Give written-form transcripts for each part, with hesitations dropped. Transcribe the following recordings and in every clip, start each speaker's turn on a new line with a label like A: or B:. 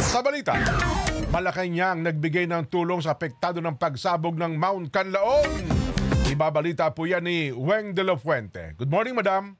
A: Sa balita, Malacanang nagbigay ng tulong sa apektado ng pagsabog ng Mount Canlaon. Ibabalita po yan ni Weng de la Fuente. Good morning, madam.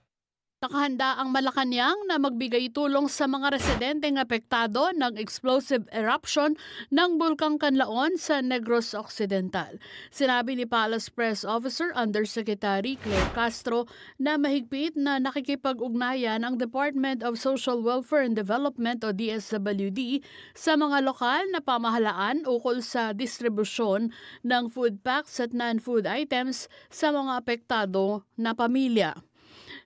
B: Nakahanda ang Malacanang na magbigay tulong sa mga residenteng apektado ng explosive eruption ng Bulkang Canlaon sa Negros Occidental. Sinabi ni Palace Press Officer Undersecretary Claire Castro na mahigpit na nakikipag-ugnayan ang Department of Social Welfare and Development o DSWD sa mga lokal na pamahalaan ukol sa distribusyon ng food packs at non-food items sa mga apektado na pamilya.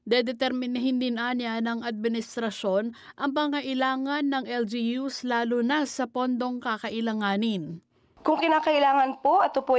B: Dedeterminahin din niya ng administrasyon ang pangailangan ng LGUs lalo na sa pondong kakailanganin.
C: Kung kinakailangan po, ito po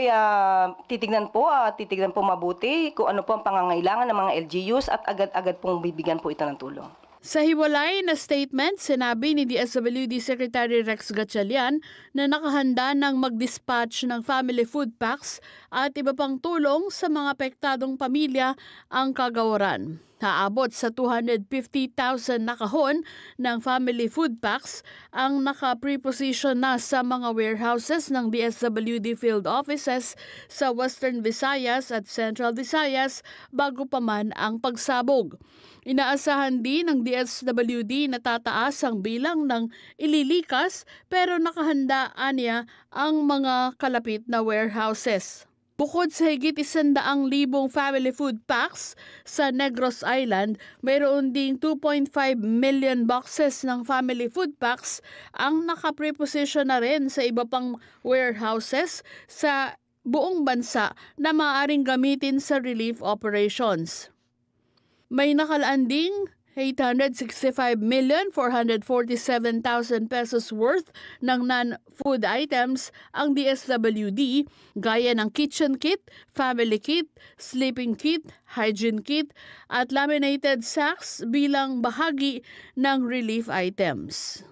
C: titignan po mabuti kung ano po ang pangangailangan ng mga LGUs at agad-agad pong bibigyan po ito ng tulong.
B: Sa hiwalay na statement, sinabi ni DSWD Secretary Rex Gatchalian na nakahanda ng mag-dispatch ng family food packs at iba pang tulong sa mga apektadong pamilya ang kagawaran. Naabot sa 250,000 na kahon ng family food packs ang naka-preposition na sa mga warehouses ng DSWD field offices sa Western Visayas at Central Visayas bago pa man ang pagsabog. Inaasahan din ng DSWD na tataas ang bilang ng ililikas pero nakahanda niya ang mga kalapit na warehouses. Bukod sa higit 100,000 family food packs sa Negros Island, mayroon ding 2.5 million boxes ng family food packs ang nakapreposition na rin sa iba pang warehouses sa buong bansa na maaaring gamitin sa relief operations. May nakalaan ding 865,447,000 pesos worth ng non-food items ang DSWD gaya ng kitchen kit, family kit, sleeping kit, hygiene kit at laminated sacks bilang bahagi ng relief items.